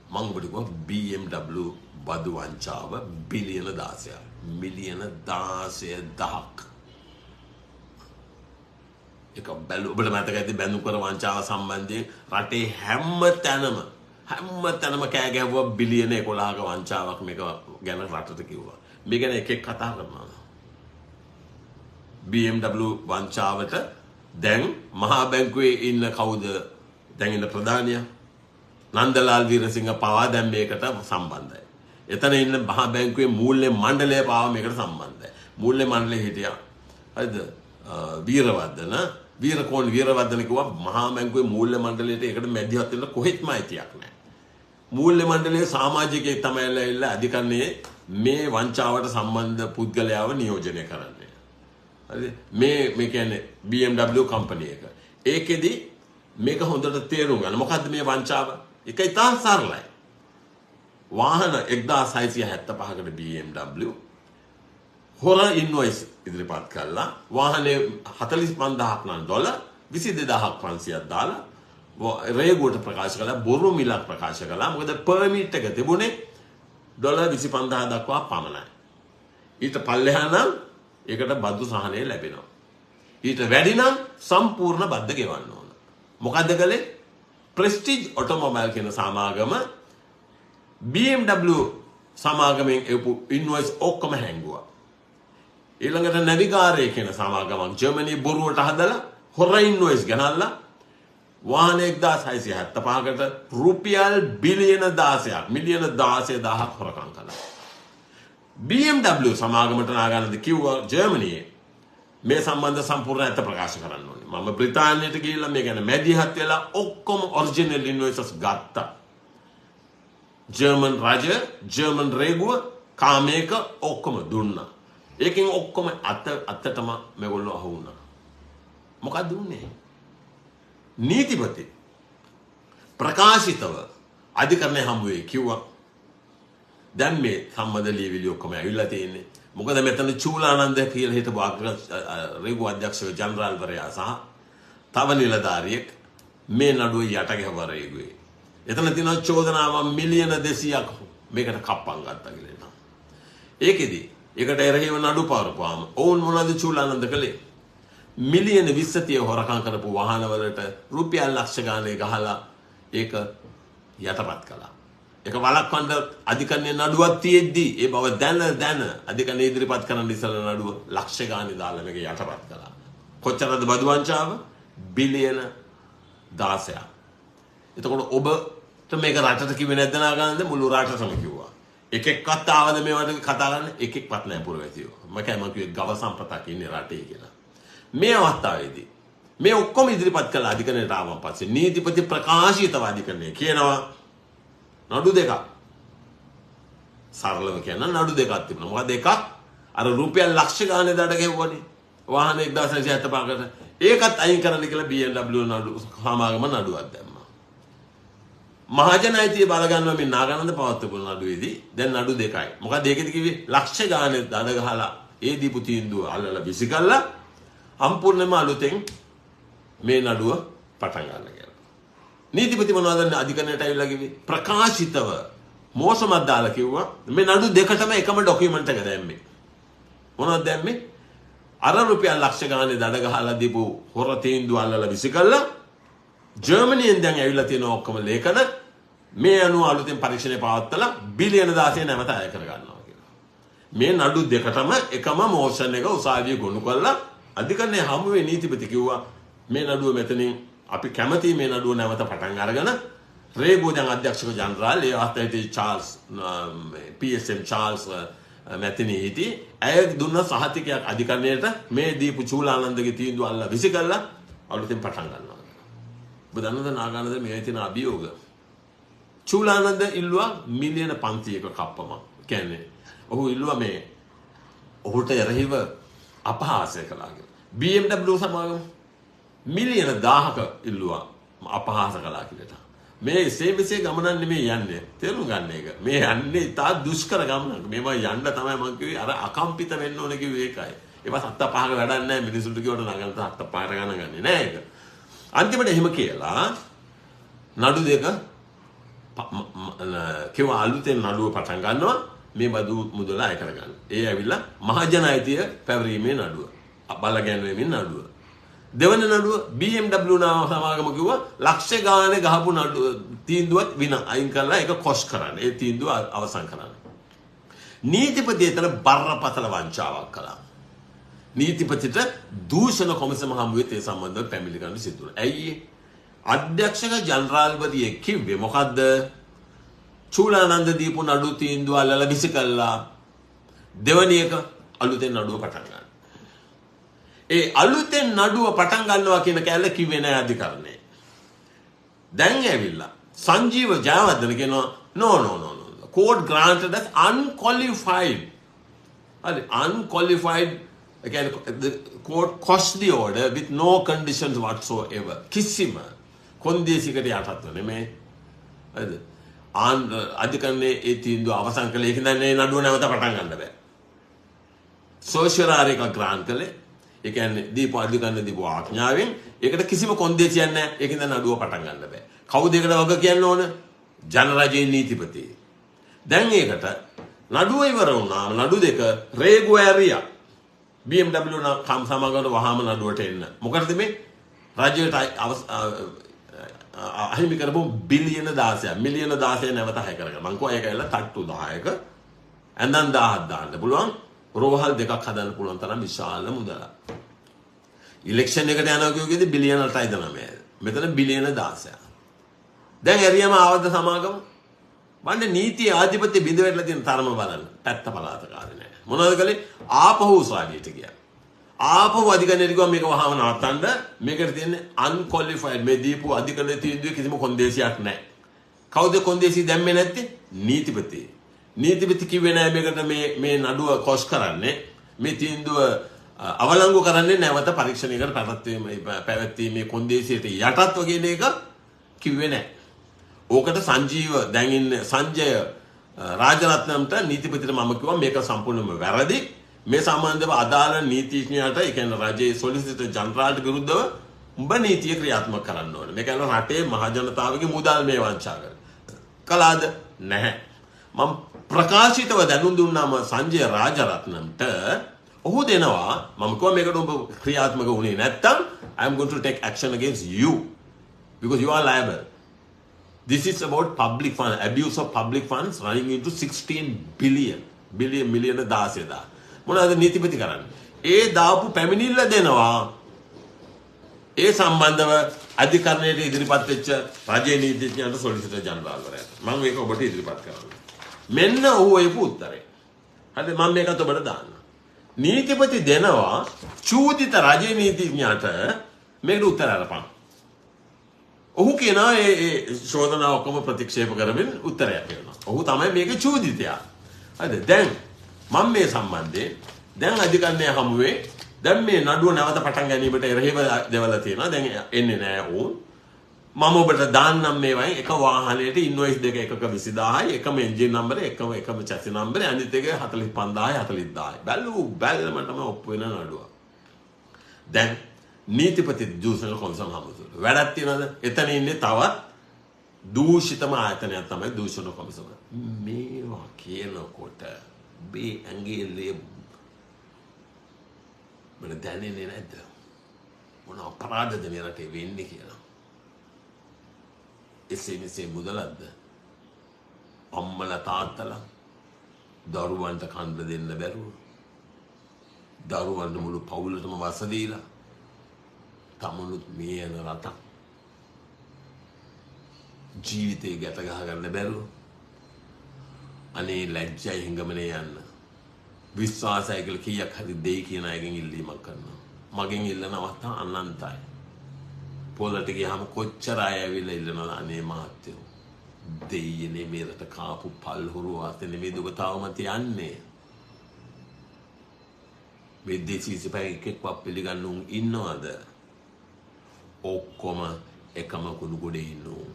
මම ඔබට කිව්වා BMW බදු වංචාව බිලියන 16ක්. මිලියන 16000ක්. ඒක ඔබට මතක ඇති බැඳුම් කර වංචාව සම්බන්ධයෙන් රටේ හැම තැනම කෑ ගැහුවා බිලියන 11ක වංචාවක් මේක ගැන රටට කිව්වා. මේ ගැන එකෙක් කතා කරනවා. BMW වංචාවට දැන් මහා බැංකුවේ ඉන්න කවුද? දැන් ඉන්න ප්‍රධානියා නන්දලාල් වීරසිංහ පවා දැන් මේකට සම්බන්ධයි. එතන ඉන්න මහා බැංකුවේ මූල්‍ය මණ්ඩලය පවා මේකට සම්බන්ධයි. මූල්‍ය මණ්ඩලයේ හිටියා. හරිද? වීරවර්ධන කිව්වා මහා බැංකුවේ මූල්‍ය මණ්ඩලයට ඒකට මැදිහත් වෙන්න කොහෙත්ම අයිතියක් නැහැ. මූල්‍ය මණ්ඩලයේ සමාජිකයෙක් තමයි ඇවිල්ලා අධිකරණයේ මේ වංචාවට සම්බන්ධ පුද්ගලයාව නියෝජනය කරන්නේ. හරිද? මේ කියන්නේ BMW කම්පැනි එක. ඒකෙදි මේක හොඳට තේරුම් ගන්න. මොකද්ද මේ වංචාව? ඒක ඉතාම සරලයි. වාහන 1675කට BMW හොර ඉන්වොයිස් ඉදිරිපත් කළා. වාහනේ 45000ක් නම් ඩොලර් 22500ක් දාලා රේගුවට ප්‍රකාශ කළා. බොරු මිලක් ප්‍රකාශ කළා. මොකද පර්මිට් එක තිබුණේ ඩොලර් 25000 දක්වා පමණයි. ඊට පල්ලෙහා නම් ඒකට බදු සහනය ලැබෙනවා. ඊට වැඩි නම් සම්පූර්ණ බද්ද ගෙවන්න ඕන. මොකද්ද කළේ? ප්‍රෙස්ටිජ් ඔටෝමොබයිල් කියන සමාගම BMW සමාගමෙන් එපු ඉන්වොයිස් ඔක්කොම හැංගුවා. ඊළඟට නැවිගාරය කියන සමාගමක් ජර්මනි බොරුවට හදලා හොර ඉන්වොයිස් ගනනලා වාහන 1675කට රුපියල් බිලියන 16ක් මිලියන 16000ක් හොරකම් කළා. BMW සමාගමට නාගානන්ද කිව්වා ජර්මනියේ මේ සම්බන්ධ සම්පූර්ණ ඇත්ත ප්‍රකාශ කරන්න ඕනේ. මම බ්‍රිතාන්‍යයට ගිහිල්ලා මේ ගැන මැදිහත් වෙලා ඔක්කොම ඔරිජිනල් ඉන්වොයිසස් ගත්තා. ජර්මන් රජය, ජර්මන් රේගුව කාමයක ඔක්කොම දුන්නා. ඒකෙන් ඔක්කොම අත්තටම මේගොල්ලෝ අහු වුණා. මොකක්ද උනේ? නීතිපති ප්‍රකාශිතව අධිකරණය හමුවේ කිව්වා දැන් මේ සම්බන්ධ ලියවිලි ඔක්කොම ඇවිල්ලා තියෙන්නේ. මොකද මෙතන චූලානන්ද කියලා හිටපු රේගුව අධ්‍යක්ෂ ජනරාල්වරයා සහ තව නිලධාරියෙක් මේ නඩුව යට ගැහුවා රේගුවේ. එතන තියෙනවා චෝදනාවක් මිලියන 200ක් මේකට කප්පම් ගත්තා කියලා. ඒකෙදි ඒකට එරෙහිව නඩු පාරපුවාම ඔවුන් මොනවද චූලානන්ද කළේ? මිලියන 20 හොරකම් කරපු වාහනවලට රුපියල් ලක්ෂ ගානේ ගහලා ඒක යටපත් කළා. ඒක වළක්වන්න අධිකරණයේ නඩුවක් තියෙද්දි ඒ බව දැන අධිකරණයේ ඉදිරිපත් කරන්න ඉස්සෙල්ලා නඩුව ලක්ෂ ගානේ දාලා මේක යටපත් කළා. කොච්චරද බදු වංචාව? බිලියන 16ක්. එතකොට ඔබට මේක රටට කිව්වේ නැද්ද නාගානන්ද? මුළු රටටම කිව්වා. එකෙක්වත් ආවද මේවට කතා කරන්න? එකෙක්වත් නැහැ පුරවැසියෝ. මම කිව්වේ ගව සම්පතක් ඉන්නේ රටේ කියලා. මේ අවස්ථාවේදී මේ ඔක්කොම ඉදිරිපත් කළ අධිකරණයට ආවන් පස්සේ නීතිපති ප්‍රකාශිතව අධිකරණය කියනවා නඩු දෙකක්. සරලව කියන නඩු දෙකක් තිබුණා. මොකද එකක් අර රුපියල් ලක්ෂ ගානේ දඩ ගෙවුවනේ. වාහන 1975කට ඒකත් අයින් කරන්න කියලා BMW නඩු සමාගම නඩුවක් දැම්මා. මහජනයිතිය බල ගන්නවා මේ නාගානන්ද පවත්වපු නඩුවේදී දැන් නඩු දෙකයි. මොකද ඒකෙදි කිව්වේ ලක්ෂ ගානේ දඩ ගහලා ඒ දීපු තීන්දුව අල්ලලා විසිකල්ලා සම්පූර්ණයෙන්ම අලුතෙන් මේ නඩුව පටන් ගන්න කියලා. නීතිපති මොනවද අධිකරණයට ඇවිල්ලා කිව්වේ? ප්‍රකාශිතව මෝසමක් දාලා කිව්වා මේ නඩු දෙකටම එකම ડોකියුමන්ට් එක දැම්මේ. මොනවද දැම්මේ? අර රුපියල් ලක්ෂ ගානේ දඩ ගහලා දීපු හොර තීන්දුව අල්ලලා විසිකල්ලා ජර්මනියෙන් දැන් ඇවිල්ලා තියෙන ඔක්කොම ලේඛන මේ අනුව අලුතෙන් පරීක්ෂණය පවත්වලා බිලියන 16 නැවත අය කර ගන්නවා කියලා. මේ නඩු දෙකටම එකම මෝෂන් එක උසාවිය ගොනු කළා. අධිකරණයේ හමුවේ නීතිපති කිව්වා මේ නඩුව මෙතනින් අපි කැමති මේ නඩුව නැවත පටන් අරගෙන රේගුව දැන් අධ්‍යක්ෂක ජනරාල් ඒ අවස්ථාවේදී චාල්ස් PSM චාල්ස් මැතිනි හිටි ඇය දුන්න සහතිකයක් අධිකරණයට මේ දීපු චූලානන්දගේ තීන්දුව අල්ලා විසිකල්ලා අලුතෙන් පටන් ගන්නවා. ඔබ දන්නද නාගානන්ද මේ තියෙන අභියෝග? චූලානන්ද ඉල්ලුවා මිලියන 500ක කප්පමක්. කියන්නේ ඔහු ඉල්ලුවා මේ ඔහුට එරෙහිව අපහාසය කළා කියලා. BMW සමාගම මිලියන 1000ක ඉල්ලුවා අපහාස කළා කියලා. මේ මෙසේ ගමනක් නෙමෙයි යන්නේ. තේරුම් ගන්න එක. මේ යන්නේ තා දුෂ්කර ගමනක්. මේවා යන්න තමයි මම කිව්වේ අර අකම්පිත වෙන්න ඕනේ කිව්වේ ඒකයි. ඒවා සත්ත පහක වැඩක් නැහැ. මිනිසුන්ට කිව්වට නගන්න සත්ත පහකට ගණන් ගන්නේ නැහැ ඒක. අන්තිමට එහෙම කියලා නඩු දෙක කිව්වා අලුතෙන් නඩුව පටන් ගන්නවා. මේ බදු මුදල අය කරගන්න. ඒ ඇවිල්ලා මහජනයිතිය පැවරීමේ නඩුව. බල ගැන්වීමේ නඩුව. දෙවන නඩුව BMW නාම සමාගම කිව්වා ලක්ෂ ගානේ ගහපු නඩුව තීන්දුවත් වින අයින් කරලා ඒක කොස් කරන්න. ඒ තීන්දුව අවසන් කරන්න. නීතිපති එතන බරපතල වංචාවක් කළා. නීතිපතිට දූෂණ කොමිසම හමුවේ ඒ සම්බන්ධව පැමිණිලි ගන්න සිදු වුණා. ඇයි අධ්‍යක්ෂක ජනරාල්පතියෙක් කිව්වේ මොකද්ද? චූලානන්ද දීපු නඩු තීන්දුව අල්ලලා විසිකල්ලා දෙවැනි එක අලුතෙන් නඩුව පටන් ගන්න. ඒ අලුතෙන් නඩුව පටන් ගන්නවා කියන කැලල කිව්වේ නෑ අධිකරණය. දැන් ඇවිල්ලා සංජීව ජයවර්ධන කියනවා no. Court granted as unqualified. Unqualified. Again, the court quashed the order with no conditions whatsoever. කිසිම කොන්දේසිකට යටත්ව නෙමෙයි. හරිද? අධිකරණයේ ඒ තීන්දුව අවසන් කළේ. ඒකින්ද මේ නඩුව නැවත පටන් ගන්න බෑ. සෝෂියල් ආරේක ග්‍රාන්ට් කළේ. ඒ කියන්නේ දීපු අධිකරණ දීපු ආඥාවෙන් ඒකට කිසිම කොන්දේසියක් නැහැ. ඒකින්ද නඩුව පටන් ගන්න බෑ. කවුද ඒකට වග කියන්න ඕන? ජනරජයේ නීතිපති. දැන් ඒකට නඩුව ඉවර වුණා. නඩු දෙක රේගු ඇරියා. BMW සමගට වහාම නඩුවට එන්න. මොකටද මේ? රජයට අහිමි කරපු බිලියන 16 මිලියන 16 නැවත හය කරගන්න. මං කෝ ඒක ඇවිල්ලා තට්ටු 10ක ඇඳන් 1000ක් දාන්න පුළුවන්. රෝහල් දෙකක් හදන්න පුළුවන් තරම් විශාල මුදලක්. ඉලෙක්ෂන් එකට යනවා කියෝකේදී බිලියන 8.9. මෙතන බිලියන 16. දැන් එරියම ආවද සමාගම? වන්නේ නීති ආධිපත්‍ය බිඳ වැටලා තියෙන තරම බලන්න. පැත්ත පලාතකාරී නෑ. මොනවද කළේ? ආපහු උසාවියට ගියා. ආපහු අධිකරණයට ගියා මේක වහම නවත්තන්න. මේකට තියෙන්නේ අන්කොලිෆයිඩ් මේ දීපු අධිකරණයේ තීන්දුවේ කිසිම කොන්දේසියක් නැහැ. කවුද කොන්දේසි දැම්මේ නැත්තේ? නීතිපති. නීතිපති කිව්වේ නෑ මේකට මේ නඩුව කොස් කරන්නේ. මේ තීන්දුව අවලංගු කරන්නේ නැවත පරීක්ෂණයකට පැවැත්වීමේ කොන්දේසියට යටත් වගේ දෙයක කිව්වේ නෑ. ඕකට සංජීව දැන් ඉන්නේ සංජය රාජරත්නම්ට නීතිපතිට මම කිව්වා මේක සම්පූර්ණයෙන්ම වැරදි. මේ සම්බන්ධව අදාළ නීතිඥයාට ඒ කියන්නේ රජයේ සොලිසිටර් ජනරාල්ට විරුද්ධව උඹ නීතිය ක්‍රියාත්මක කරන්න ඕනේ. මේ කියන්නේ රටේ මහ ජනතාවගේ මුදල් මේ වංචා කළාද? නැහැ. මම ප්‍රකාශිතව දැනුම් දුන්නාම සංජය රාජරත්නම්ට ඔහු දෙනවා මම කිව්වා මේකට උඹ ක්‍රියාත්මක වුණේ නැත්තම් I am going to take action against you because you are liable. This is about public funds, abuse of public funds running into 16 million 16. මොනවාද නීතිපති කරන්නේ? ඒ දාපු පැමිණිල්ල දෙනවා. ඒ සම්බන්ධව අධිකරණයට ඉදිරිපත් වෙච්ච රජයේ නීතිඥයන්ට සොලිසිටර් ජනරාල්වරයාට. මම මේක ඔබට ඉදිරිපත් කරනවා. මෙන්න ඔහු එපු උත්තරේ. හරිද? මම මේකත් ඔබට දාන්න. නීතිපති දෙනවා චූදිත රජයේ නීතිඥයාට මේකට උත්තර අරපන්. ඔහු කියනවා ඒ ශෝධනා ඔක්කොම ප්‍රතික්ෂේප කරමින් උත්තරයක් දෙනවා. ඔහු තමයි මේකේ චූදිතයා. හරිද? දැන් මම මේ සම්බන්ධයෙන් දැන් අධිකරණයේ හමුවේ දැන් මේ නඩුව නැවත පටන් ගැනීමට එරෙහිව දෙවලා තියෙනවා. දැන් එන්නේ නැහැ ඌ. මම ඔබට දාන්නම් මේ වයින් එක වාහනයේට ඉන්වොයිස් දෙක එකක 20000යි එකම එන්ජින් නම්බරේ එකම චැසි නම්බරේ අනිත් එක 45000යි 40000යි. බැලුමටම ඔප්පු වෙන නඩුව. දැන් නීතිපති දූෂණ කොමිසම හමුදුර. වැඩක් තියනද? එතන ඉන්නේ තවත් දූෂිතම ආයතනයක් තමයි දූෂණ කොමිසම. මේවා කියනකොට මේ ඇඟිල්ලේ මම දැනෙන්නේ නැද්ද? මොන අපරාධද මේ රටේ වෙන්නේ කියලා. එසේ මුදලක්ද? අම්මලා තාත්තලා දරුවන්ට කන්න දෙන්න බැරුව. දරුවන්ට මුළු පවුලටම වස දීලා තමනුත් මේ යන රටක් ජීවිතේ ගැට ගහ ගන්න බැරුව අනේ ලැජ්ජයි හිඟමනේ යන්න විශ්වාසය කියලා කීයක් හරි දෙයි කියන අයගෙන් ඉල්ලීමක් කරනවා මගෙන් ඉල්ලන අවස්ථා අනන්තයි පොළට ගියාම කොච්චර අය ඇවිල්ලා ඉල්ලනවද අනේ මහත්තයෝ දෙයියනේ මේ රට කාපු පල්හුරු වාතේ නෙමෙයි දුක තාවම තියන්නේ මේ දෙසිසිපයි එකෙක්ව පිළිගන්නුන් ඉන්නවද ඔක්කොම එකම කුණු ගොඩේ ඉන්නෝ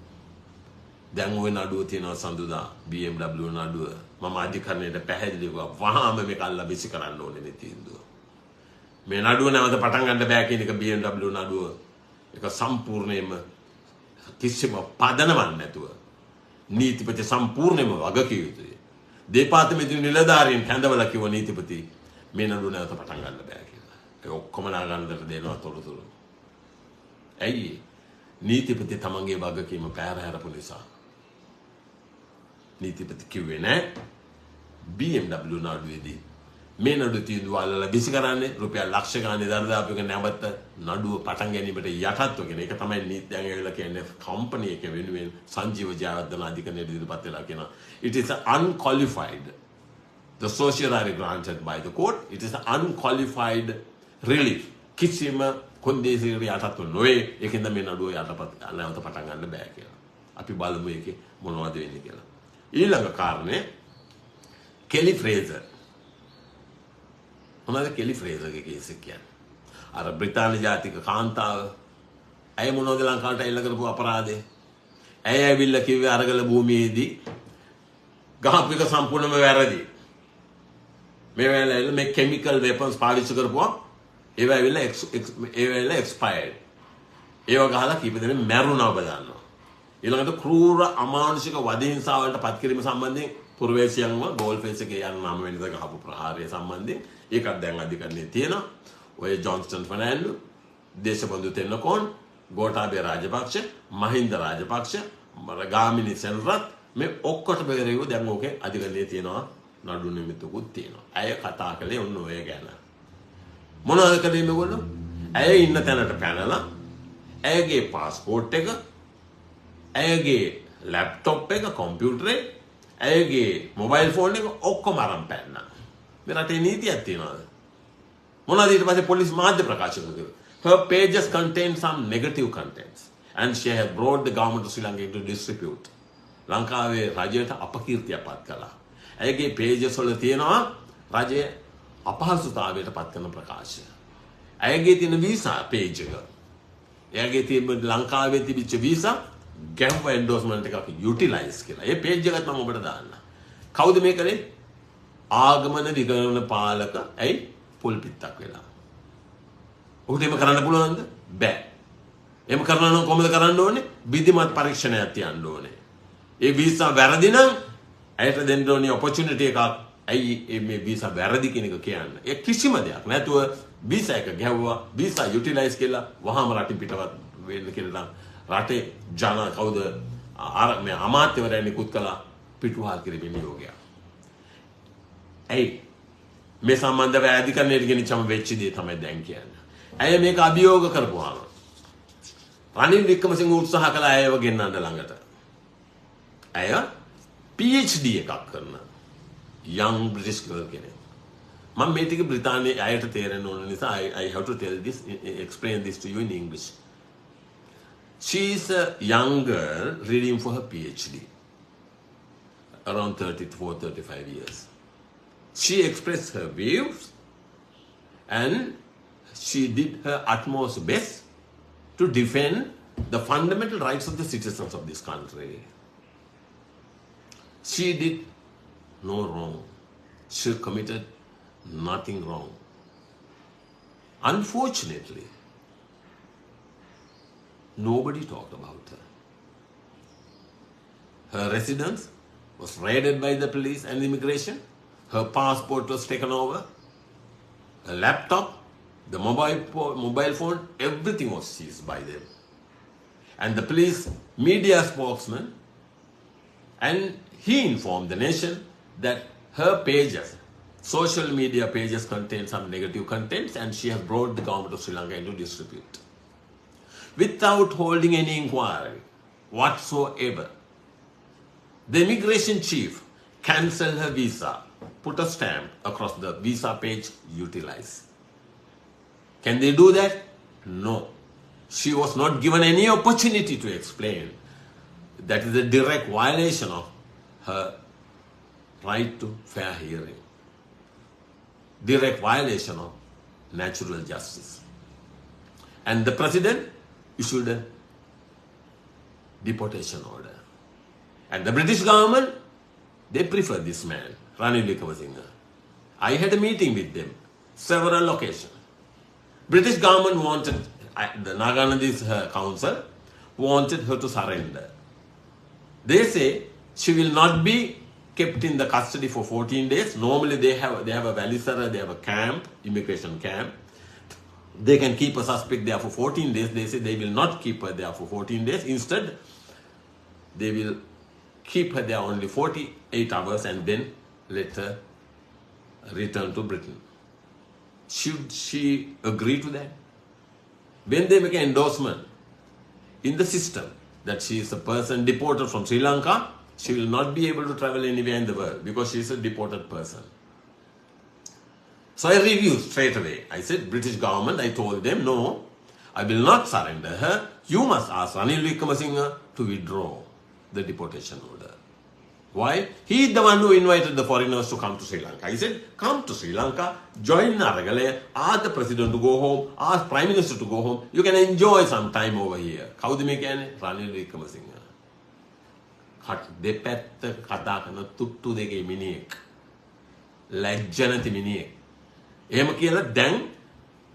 දැන් ওই නඩුව තියෙනවා සඳුදා BMW නඩුව මම අධිකරණයට පැහැදිලිව වහාම මේක අල්ලා බිසි කරන්න ඕනේ මේ තීන්දුව මේ නඩුව නැවත පටන් ගන්න බෑ කියන එක BMW නඩුව ඒක සම්පූර්ණයෙන්ම කිසිම පදනමක් නැතුව නීතිපති සම්පූර්ණයෙන්ම වගකිය යුතුයි දෙපාර්තමේන්තු නිලධාරීන් කැඳවලා කිව්ව නීතිපති මේ නඩුව නැවත පටන් ගන්න බෑ කියලා ඒක ඔක්කොම නාගන්නට දෙනවා තොරතුරු ඇයි නීතිපති තමන්ගේ වගකීම පැහැරහැරපු නිසා නීතිපති කිව්වේ නෑ BMW නඩුවේදී මේ නඩුව තීන්දුව අල්ලලා බිසි කරන්නේ රුපියල් ලක්ෂ ගානේ දරදාපු එක නැවත නඩුව පටන් ගැනීමට යටත්ව කියන එක තමයි නීතිඥයන් ඇවිල්ලා කියන්නේ කම්පැනි එක වෙනුවෙන් සංජීව ජයවර්ධන අධිකරණයට ඉදිරිපත් වෙලා කියනවා it is unqualified the certiorari granted by the court it is unqualified relief කිසිම කොන්දේසියට යටත්ව නොවේ ඒකෙන්ද මේ නඩුව යටපත් නැවත පටන් ගන්න බෑ කියලා අපි බලමු ඒකේ මොනවද වෙන්නේ කියලා ඊළඟ කාරණේ කෙලි ෆ්‍රේසර් මොනවද කෙලි ෆ්‍රේසර්ගේ කේස් එක කියන්නේ අර බ්‍රිතාන්‍ය ජාතික කාන්තාව ඇය මොනවද ලංකාවට එල්ල කරපු අපරාධය ඇය ඇවිල්ලා කිව්වේ අරගල භූමියේදී ගහපු එක සම්පූර්ණයෙන්ම වැරදි. මේ වෙලාවේ මේ කෙමිකල් වෙපන්ස් පාවිච්චි කරපුවා ඒවා ඇවිල්ලා එක්ස්පයර්ඩ්. ඒව ගහලා කීප දෙනෙක් මැරුණා ඔබ දන්නවා. ඊළඟට ක්‍රූර අමානුෂික වද හිංසා වලට පත් කිරීම සම්බන්ධයෙන් පුරවැසියන්ව ගෝල් ෆේස් එකේ යන 9 වෙනිදා ගහපු ප්‍රහාරය සම්බන්ධයෙන් ඒකත් දැන් අධිකරණයේ තියෙනවා. ඔය ජොන්ස්ටන් ෆර්නෑන්ඩෝ, දේශබන්දු තෙන්නකෝන්, ගෝඨාභය රාජපක්ෂ, මහින්ද රාජපක්ෂ, ගාමිණී සෙනරත් මේ ඔක්කොට බෙරෙව දැන් ඕකේ අධිකරණයේ තියෙනවා. නඩු නිමිතුකුත් තියෙනවා. ඇය කතා කළේ ඔන්න ඔය ගැන. මොනවද කළේ මේගොල්ලෝ? ඇය ඉන්න තැනට පැනලා ඇයගේ පාස්පෝර්ට් එක, ඇයගේ ලැප්ටොප් එක, කම්පියුටරේ, ඇයගේ මොබයිල් ෆෝන් එක ඔක්කොම අරන් පැන්නා. මේ රටේ නීතියක් තියනවාද? මොනවද ඊට පස්සේ පොලිස් මාධ්‍ය ප්‍රකාශ කළේ? Her pages contain some negative contents and she has brought the government of Sri Lanka into disrepute. ලංකාවේ රජයට අපකීර්තියක් පත් කළා. ඇයගේ pages වල තියෙනවා රජය අපහසුතාවයට පත් කරන ප්‍රකාශය. ඇයගේ තියෙන වීසා page එක. එයාගේ තියෙන ලංකාවේ තිබිච්ච වීසා ගැම්ප එන්ඩෝස්මන්ට් එකක් යුටිලයිස් කියලා. ඒ page එකත් මම ඔබට දාන්න. කවුද මේ කරේ? ආගමන විගණන පාලක. ඇයි? පොල් පිටක් වෙලා. ඔහුට එහෙම කරන්න පුළුවන්ද? බෑ. එහෙම කරනවා නම් කොහොමද කරන්න ඕනේ? විධිමත් පරීක්ෂණයක් තියන්න ඕනේ. ඒ වීසා වැරදි නම් ඇයට දෙන්න ඕනේ ඔපචුනිටි එකක්. ඇයි මේ වීසා වැරදි කියන එක කියන්නේ? ඒ කිසිම දෙයක් නැතුව වීසා එක ගැහුවා, වීසා යුටිලයිස් කළා, වහාම රටින් පිටවත් වෙන්න කියලා රටේ ජන කවුද මේ අමාත්‍යවරයන් නිකුත් කළා පිටුවහල් කිරීමේ නියෝගය. ඇයි මේ සම්බන්ධව අධිකරණයට ගෙනිච්චම වෙච්ච දේ තමයි දැන් කියන්නේ. ඇය මේක අභියෝග කරපුවාම රනිල් වික්‍රමසිංහ උත්සාහ කළා ඇයව ගෙන්නන්න ළඟට. ඇය PhD එකක් කරන young British girl කෙනෙක්. මම මේ ටික බ්‍රිතාන්‍යයේ අයට තේරෙන්න ඕන නිසා I have to tell this, explain this to you in English. She is a young girl reading for her PhD, around 34-35 years. She expressed her views and she did her utmost best to defend the fundamental rights of the citizens of this country. She did no wrong. She committed nothing wrong. Unfortunately, nobody talked about her. Her residence was raided by the police and immigration. Her passport was taken over. Her laptop, the mobile phone, everything was seized by them. And the police media spokesman, and he informed the nation that her pages, social media pages, contain some negative contents and she has brought the government of Sri Lanka into disrepute. Without holding any inquiry whatsoever, the immigration chief cancelled her visa, put a stamp across the visa page, utilize. Can they do that? No. She was not given any opportunity to explain. That is a direct violation of her right to fair hearing. Direct violation of natural justice. And the president issued a deportation order. And the British government, they prefer this man, Ranil Wickremesinghe. I had a meeting with them, several occasions. British government wanted, the Naga Sri council wanted her to surrender. They say she will not be kept in the custody for 14 days. Normally they have a Valisara, they have a camp, immigration camp. They can keep a suspect there for 14 days. They say they will not keep her there for 14 days. Instead, they will keep her there only 48 hours and then let her return to Britain. Should she agree to that? When they make an endorsement in the system that she is a person deported from Sri Lanka, she will not be able to travel anywhere in the world because she is a deported person. So I reviewed straight away. I said, British government, I told them, no, I will not surrender her. You must ask Ranil Wickremesinghe to withdraw the deportation order. Why? He is the one who invited the foreigners to come to Sri Lanka. I said, come to Sri Lanka, join Naragale, ask the president to go home, ask prime minister to go home. You can enjoy some time over here. Kawuda me කියන්නේ? Ranil Wickremesinghe. දෙපැත්ත කතා කරන තුට්ටු දෙකේ මිනිහෙක්. ලැජ්ජ නැති මිනිහෙක්. එහෙම කියලා දැන්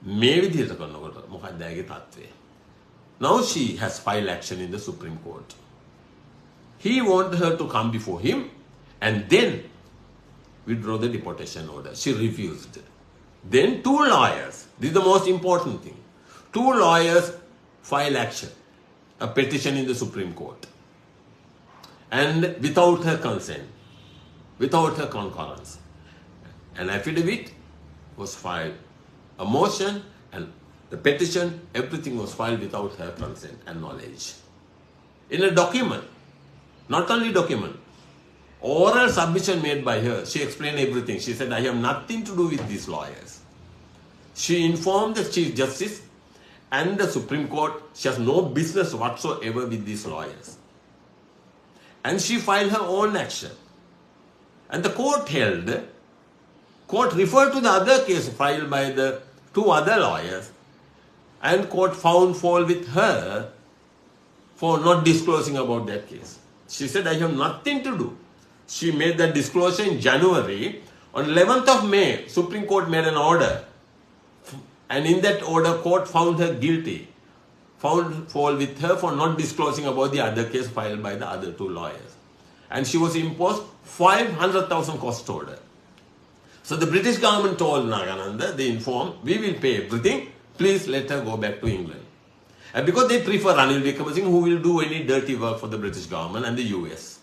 මේ විදිහට කරනකොට මොකක්ද ඇගේ තත්ත්වය? Now she has filed action in the Supreme Court. He wanted her to come before him and then withdraw the deportation order. She refused. Then two lawyers, this is the most important thing, two lawyers file action, a petition in the Supreme Court. And without her consent, without her concurrence. An affidavit was filed, a motion and the petition, everything was filed without her consent and knowledge. In a document, not only document, oral submission made by her, she explained everything. She said, I have nothing to do with these lawyers. She informed the Chief Justice and the Supreme Court she has no business whatsoever with these lawyers. And she filed her own action. And the court referred to the other case filed by the two other lawyers, and court found fault with her for not disclosing about that case. She said, I have nothing to do. She made that disclosure in January. On 11th of May, Supreme Court made an order. And in that order, court found her guilty. Found fault with her for not disclosing about the other case filed by the other two lawyers. And she was imposed 500,000 cost order. So the British government told Nagananda, they informed, we will pay everything, please let her go back to England. And because they prefer Ranil Wickremesinghe, who will do any dirty work for the British government and the US.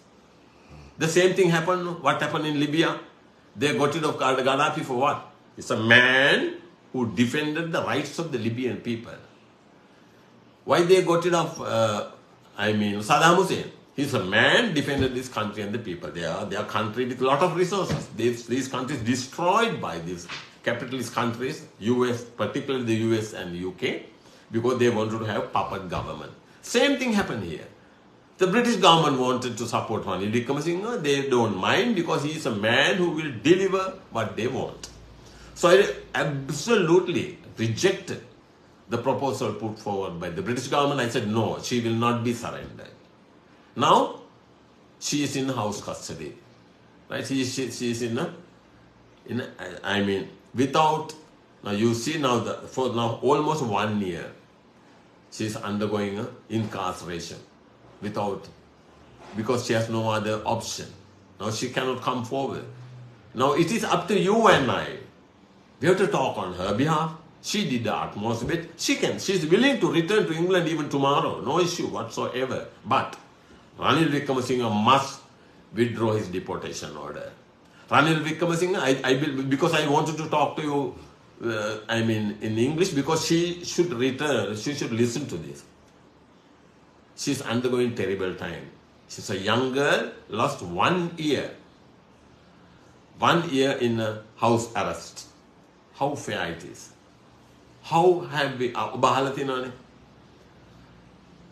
The same thing happened, what happened in Libya? They got rid of Gaddafi for what? It's a man who defended the rights of the Libyan people. Why they got rid of, Saddam Hussein? He's a man defended this country and the people. They are country with a lot of resources. These countries destroyed by these capitalist countries, US, particularly the US and UK, because they wanted to have puppet government. Same thing happened here. The British government wanted to support Ranil Wickremesinghe. They don't mind because he is a man who will deliver what they want. So I absolutely rejected the proposal put forward by the British government. I said, no, she will not be surrendered. Now, she is in house custody. Right? She is without, now you see now, for now almost 1 year, she is undergoing incarceration because she has no other option. Now she cannot come forward. Now it is up to you and I. We have to talk on her behalf. She did the utmost bit. She's willing to return to England even tomorrow. No issue whatsoever. But Ranil Wickremesinghe must withdraw his deportation order. Ranil Wickremesinghe, because I wanted to talk to you, in English, because she should return, she should listen to this. She's undergoing terrible time. She's a young girl, lost 1 year. 1 year in a house arrest. How fair it is. How have we, Bahalatinane?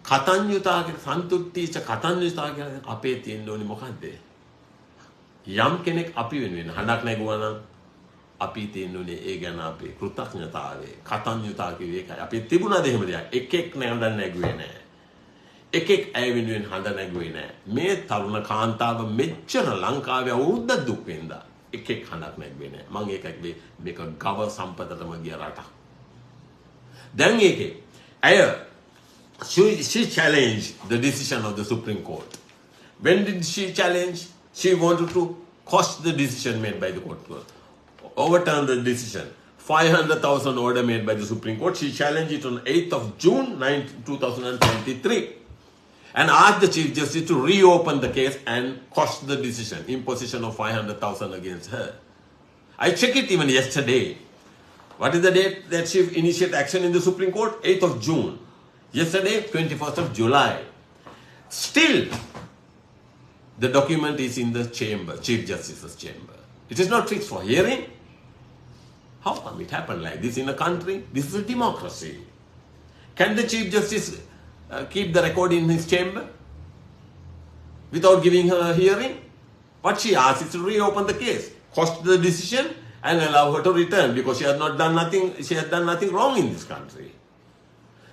කතන්‍යතා කියන සන්තුට්ඨීච කතන්‍යතා කියන අපේ තියෙන්න ඕනේ මොකද්ද? යම් කෙනෙක් අපි වෙනුවෙන් හඬක් නැගුවා නම් අපි තියෙන්න ඕනේ ඒ ගැන අපේ කෘතඥතාවය. කතන්‍යතා කිව්වේ ඒකයි. අපි තිබුණාද එහෙම දෙයක්? එකෙක් නෑඳන් නැගුවේ නෑ. එකෙක් ඇය වෙනුවෙන් හඬ නැගුවේ නෑ. මේ තරුණ කාන්තාව මෙච්චර ලංකාවේ අවුරුද්දක් දුක් වෙනදා එකෙක් හඬක් නැගුවේ නෑ. මම ඒකයි මේක ගව සම්පතටම ගිය රටක්. දැන් ඒකේ ඇය she challenged the decision of the Supreme Court. When did she challenge? She wanted to quash the decision made by the court. Overturn the decision. 500,000 order made by the Supreme Court. She challenged it on 8th of June 2023 and asked the Chief Justice to reopen the case and quash the decision, imposition of 500,000 against her. I checked it even yesterday. What is the date that she initiated action in the Supreme Court? 8th of June. Yesterday, 21st of July. Still, the document is in the chamber, Chief Justice's chamber. It is not fixed for hearing. How come it happened like this in a country? This is a democracy. Can the Chief Justice keep the record in his chamber without giving her a hearing? What she asks is to reopen the case, quash the decision, and allow her to return because she has done nothing wrong in this country.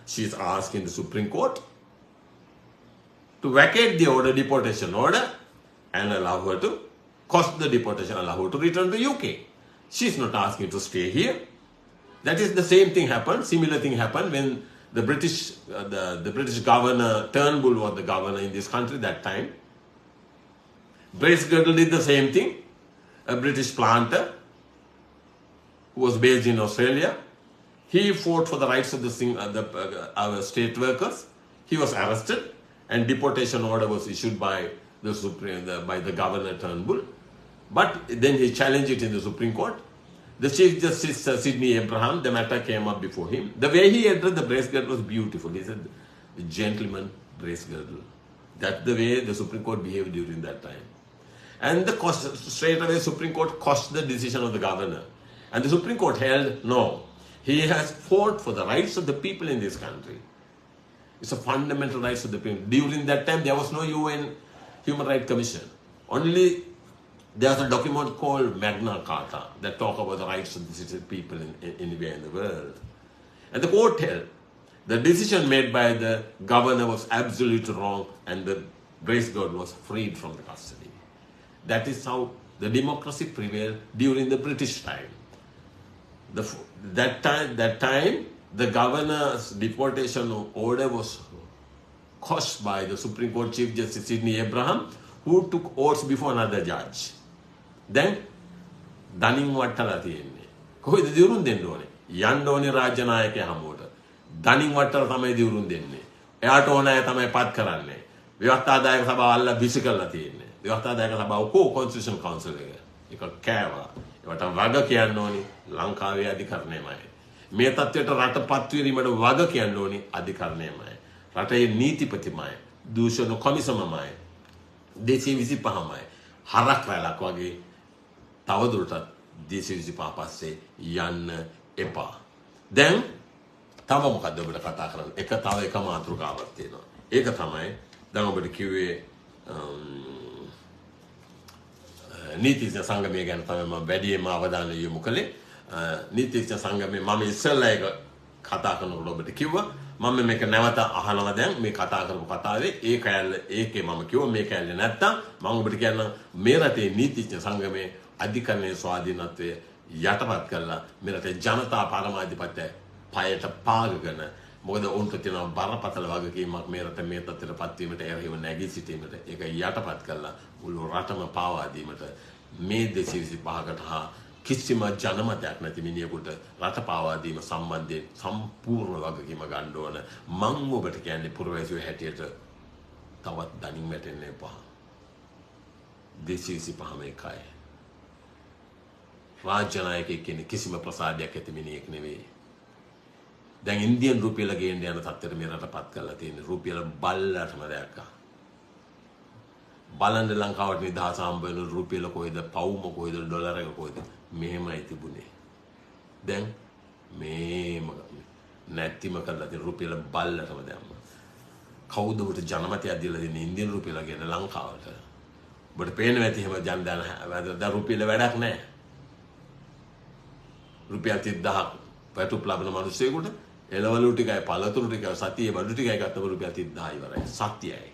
She is asked in the Supreme Court to vacate the order, deportation order, and allow her to cost the deportation, allow her to return to UK. She's not asking to stay here. That is the same thing happened, similar thing happened when the British governor, Turnbull was the governor in this country that time. Bracegirdle did the same thing. A British planter who was based in Australia. He fought for the rights of our state workers. He was arrested and deportation order was issued by the governor Turnbull. But then he challenged it in the Supreme Court. The Chief Justice Sidney Abraham, the matter came up before him. The way he addressed the Bracegirdle was beautiful. He said, the gentleman Bracegirdle. That's the way the Supreme Court behaved during that time. And straight away Supreme Court quashed the decision of the governor. And the Supreme Court held, no, he has fought for the rights of the people in this country. It's a fundamental rights of the people. During that time, there was no UN Human Rights Commission. Only there's a document called Magna Carta that talk about the rights of the people anywhere in the world. And the court held the decision made by the governor was absolutely wrong and the Bracegirdle was freed from the custody. That is how the democracy prevailed during the British time. That time, the governor's deportation order was quashed by the Supreme Court Chief Justice Sidney Abraham, who took oaths before another judge. Then, Dunning Wattala තියෙන්නේ. කොහෙද දිවුරුම් දෙන්න ඕනේ? යන්න ඕනේ රාජ්‍ය නායකයා හමුවට. Dunning Wattala තමයි දිවුරුම් දෙන්නේ. එයාට ඕන අය තමයි පත් කරන්නේ. ව්‍යවස්ථාදායක සභාව අල්ල විසි කරලා තියෙන්නේ. ව්‍යවස්ථාදායක සභාව කොන්ස්ටිටියුෂන් කවුන්සිල් එක. ඒක කෑවා. ඒවට වග කියන්න ඕනේ ලංකාවේ අධිකරණයමයි. මේ තත්ත්වයට රටපත් වීමට වග කියන්න ඕනේ අධිකරණයමයි. රටේ නීතිපතිමයි. දූෂණ කොමිසමමයි. 225මයි. හරක් රැලක් වගේ තවදුරටත් 225 පස්සේ යන්න එපා. දැන් තව මොකද්ද ඔබට කතා කරන්න? තව එක මාතෘකාවක් තියෙනවා. ඒක තමයි දැන් ඔබට කිව්වේ නීතිඥ සංගමය ගැන තමයි මම වැඩිම අවධානය යොමු කළේ. නීතිඥ සංගමය මම ඉස්සෙල්ලා ඒක කතා කරනකොට ඔබට කිව්වා මම මේක නැවත අහනවා දැන් මේ කතා කරපු කතාවේ ඒකේ මම කිව්වා මේ කැලේ නැත්තම් මම ඔබට කියන්න මේ රටේ නීතිඥ සංගමයේ අධිකරණයේ ස්වාධීනත්වය යටපත් කරලා මේ රටේ ජනතා පරමාධිපත්‍ය පයට පාගගෙන මොකද උන්ට තියෙන බරපතල වගකීමක් මේ රට මේ තත්ත්වයටපත් වීමට එරෙහිව නැගී සිටීමට ඒක යටපත් කරලා මුළු රටම පාවා දීමට මේ 225කට හා කිසිම ජනමතයක් නැති මිනිහෙකුට රට පාවා දීම සම්බන්ධයෙන් සම්පූර්ණ වගකීම ගන්න ඕන. මම ඔබට කියන්නේ පුරවැසියෝ හැටියට තවත් දණින් වැටෙන්න එපා. 225ම එකයි. රාජ්‍ය නායකයෙක් කියන්නේ කිසිම ප්‍රසාදයක් ඇති මිනිහෙක් නෙවෙයි. දැන් ඉන්දියන් රුපියල ගේන්න යන තත්ත්වෙට මේ රටපත් කරලා තියෙන රුපියල බල්ලටම දැක්කා. බලන්න ලංකාවට නිදහස හම්බ වෙන රුපියල කොහෙද, පවුම කොහෙද, ඩොලර් එක කොහෙද? මෙහෙමයි තිබුණේ. දැන් මේ නැතිම කරලා තියෙන රුපියල බල්ලටම දැම්මා. කවුද උට ජනමතයක් දීලා දෙන්නේ ඉන්දියන් රුපියල ගේන ලංකාවට? ඔබට පේනවා ඇති එහෙම දැන් රුපියල වැඩක් නැහැ. රුපියල් 30000ක් පැටුප් ලබන මිනිස්සුෙකුට එළවලු ටිකයි පළතුරු ටිකයි සතියේ බඩු ටිකයි ගත්තම රුපියල් 30000 ඉවරයි. සත්‍යයි.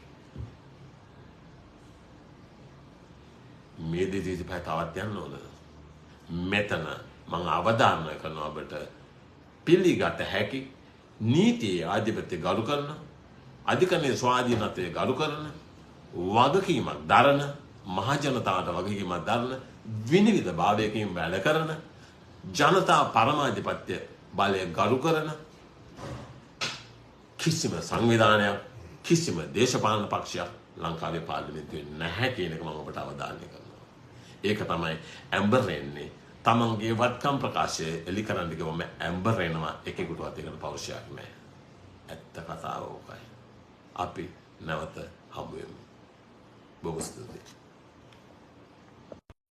මේ 225 තවත් යන්න ඕනද? මෙතන මම අවධාරණය කරනවා ඔබට පිළිගත හැකි නීතියේ ආධිපත්‍ය ගරු කරන අධිකරණයේ ස්වාධීනත්වයේ ගරු කරන වගකීමක් දරන මහ ජනතාවට වගකීමක් දරන විනිවිද භාවයකින් වැඩ කරන ජනතා පරමාධිපත්‍ය බලය ගරු කරන කිසිම සංවිධානයක් කිසිම දේශපාලන පක්ෂයක් ලංකාවේ පාර්ලිමේන්තුවේ නැහැ කියන එක මම ඔබට අවධාරණය කරනවා. ඒක තමයි ඇම්බර් වෙන්නේ. තමන්ගේ වත්කම් ප්‍රකාශය එලි කරන්න ගියොම ඇම්බර් වෙනවා එකෙකුටවත් ඒකට පෞරුෂයක් නැහැ. ඇත්ත කතාව ඕකයි. අපි නැවත හමු වෙමු. බොහොම ස්තුතියි.